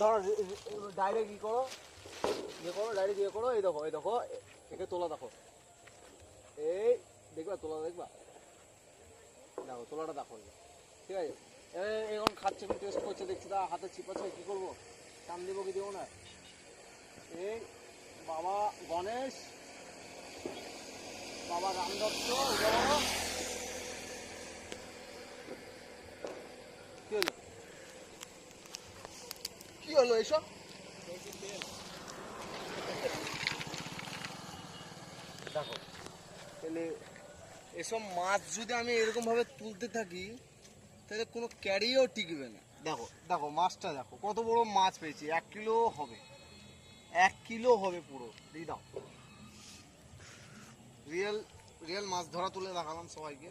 ধরো ডাইরেক্ট ই করো, ডাইরেক্ট ইয়ে করো। এই দেখো একে তোলা দেখো, এই দেখবা তোলা, দেখো তোলাটা দেখো, ঠিক আছে। এখন খাচ্ছে, এখন টেস্ট করছে, দেখছি তা হাতে চিপ আছে, কী করবো, টান দেবো কি দেবো না। এই বাবা গণেশ, বাবা রামদত্ত, কি হলো, কি হলো এইসব? দেখো তাহলে এসব মাছ যদি আমি এরকমভাবে তুলতে থাকি তাহলে কোনো ক্যারিও টিকবে না। দেখো দেখো মাছটা দেখো, কত বড় মাছ পেয়েছি, 1 কিলো হবে, 1 কিলো হবে পুরো। দিয়ে দাও, রিয়েল মাছ ধরা তুলে দেখালাম সবাইকে।